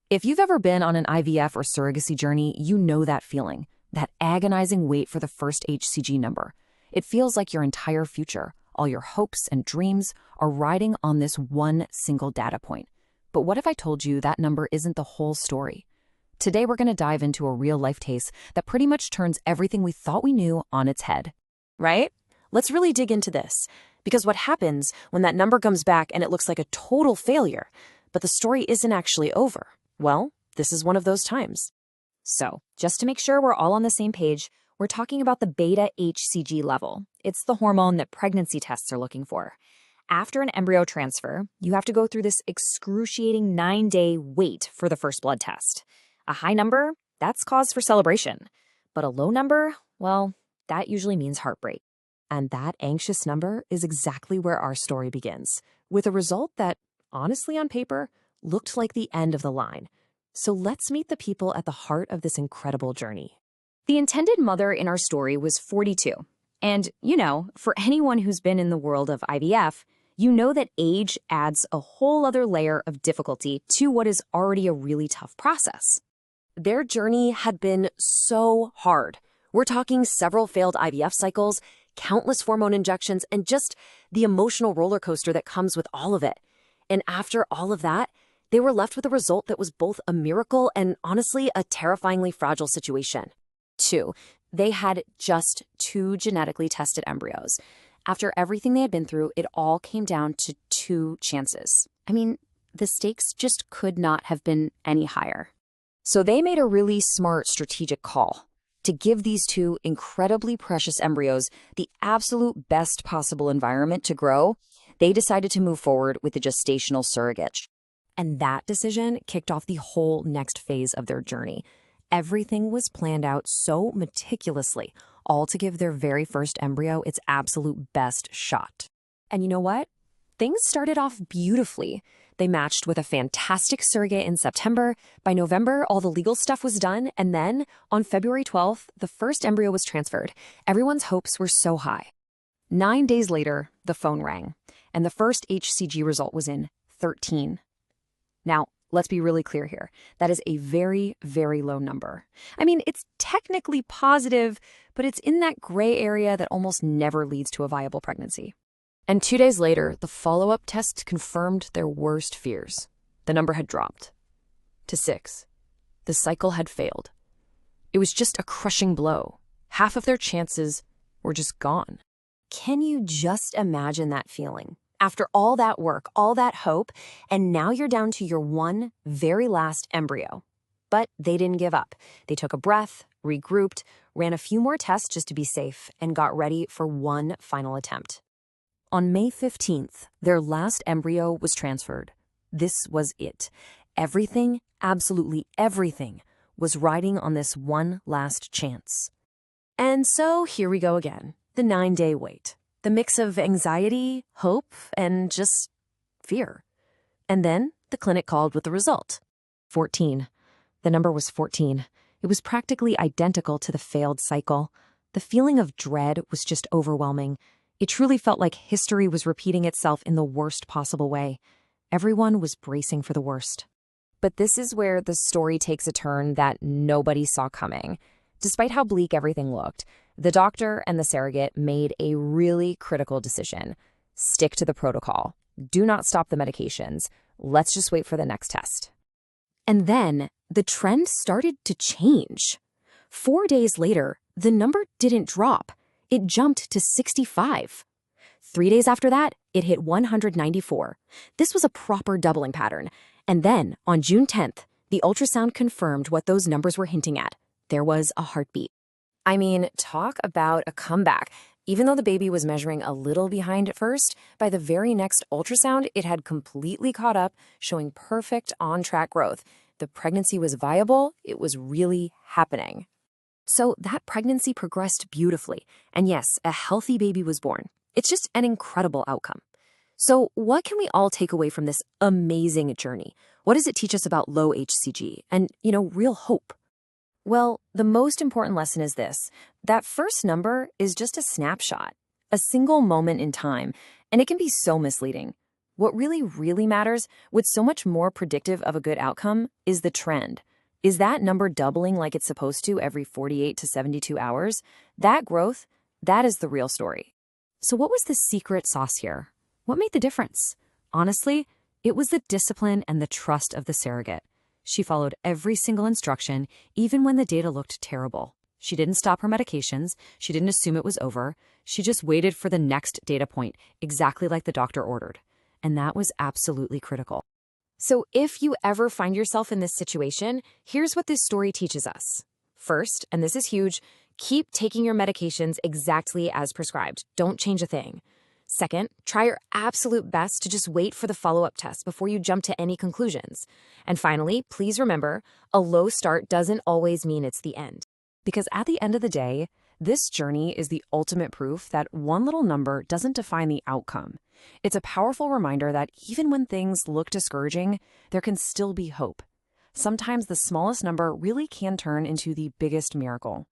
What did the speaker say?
If you've ever been on an IVF or surrogacy journey, you know that feeling, that agonizing wait for the first HCG number. It feels like your entire future, all your hopes and dreams, are riding on this one single data point. But what if I told you that number isn't the whole story? Today we're going to dive into a real-life case that pretty much turns everything we thought we knew on its head. Right? Let's really dig into this. Because what happens when that number comes back and it looks like a total failure, but the story isn't actually over? Well, this is one of those times. So, just to make sure we're all on the same page, we're talking about the beta HCG level. It's the hormone that pregnancy tests are looking for. After an embryo transfer, you have to go through this excruciating 9-day wait for the first blood test. A high number, that's cause for celebration. But a low number, well, that usually means heartbreak. And that anxious number is exactly where our story begins, with a result that, honestly on paper, looked like the end of the line. So let's meet the people at the heart of this incredible journey. The intended mother in our story was 42. And, for anyone who's been in the world of IVF, you know that age adds a whole other layer of difficulty to what is already a really tough process. Their journey had been so hard. We're talking several failed IVF cycles, countless hormone injections, and just the emotional roller coaster that comes with all of it. And after all of that, they were left with a result that was both a miracle and, honestly, a terrifyingly fragile situation. 2, they had just 2 genetically tested embryos. After everything they had been through, it all came down to 2 chances. I mean, the stakes just could not have been any higher. So they made a really smart strategic call to give these 2 incredibly precious embryos the absolute best possible environment to grow. They decided to move forward with the gestational surrogate. And that decision kicked off the whole next phase of their journey. Everything was planned out so meticulously, all to give their very first embryo its absolute best shot. And you know what? Things started off beautifully. They matched with a fantastic surrogate in September. By November, all the legal stuff was done. And then, on February 12th, the first embryo was transferred. Everyone's hopes were so high. 9 days later, the phone rang, and the first HCG result was in 13. Now, let's be really clear here. That is a very, very low number. I mean, it's technically positive, but it's in that gray area that almost never leads to a viable pregnancy. And 2 days later, the follow-up test confirmed their worst fears. The number had dropped to 6. The cycle had failed. It was just a crushing blow. Half of their chances were just gone. Can you just imagine that feeling? After all that work, all that hope, and now you're down to your one very last embryo. But they didn't give up. They took a breath, regrouped, ran a few more tests just to be safe, and got ready for one final attempt. On May 15th, their last embryo was transferred. This was it. Everything, absolutely everything, was riding on this one last chance. And so here we go again, the 9-day wait. The mix of anxiety, hope, and just fear. And then the clinic called with the result. 14. The number was 14. It was practically identical to the failed cycle. The feeling of dread was just overwhelming. It truly felt like history was repeating itself in the worst possible way. Everyone was bracing for the worst. But this is where the story takes a turn that nobody saw coming. Despite how bleak everything looked, the doctor and the surrogate made a really critical decision. Stick to the protocol. Do not stop the medications. Let's just wait for the next test. And then the trend started to change. 4 days later, the number didn't drop. It jumped to 65. 3 days after that, it hit 194. This was a proper doubling pattern. And then, on June 10th, the ultrasound confirmed what those numbers were hinting at. There was a heartbeat. I mean, talk about a comeback. Even though the baby was measuring a little behind at first, by the very next ultrasound, it had completely caught up, showing perfect on-track growth. The pregnancy was viable. It was really happening. So that pregnancy progressed beautifully. And yes, a healthy baby was born. It's just an incredible outcome. So what can we all take away from this amazing journey? What does it teach us about low HCG and, real hope? Well, the most important lesson is this. That first number is just a snapshot, a single moment in time, and it can be so misleading. What really matters, what's so much more predictive of a good outcome, is the trend. Is that number doubling like it's supposed to every 48 to 72 hours? That growth, that is the real story. So what was the secret sauce here? What made the difference? Honestly, it was the discipline and the trust of the surrogate. She followed every single instruction, even when the data looked terrible. She didn't stop her medications. She didn't assume it was over. She just waited for the next data point, exactly like the doctor ordered. And that was absolutely critical. So if you ever find yourself in this situation, here's what this story teaches us. First, and this is huge, keep taking your medications exactly as prescribed. Don't change a thing. Second, try your absolute best to just wait for the follow-up test before you jump to any conclusions. And finally, please remember, a low start doesn't always mean it's the end. Because at the end of the day, this journey is the ultimate proof that one little number doesn't define the outcome. It's a powerful reminder that even when things look discouraging, there can still be hope. Sometimes the smallest number really can turn into the biggest miracle.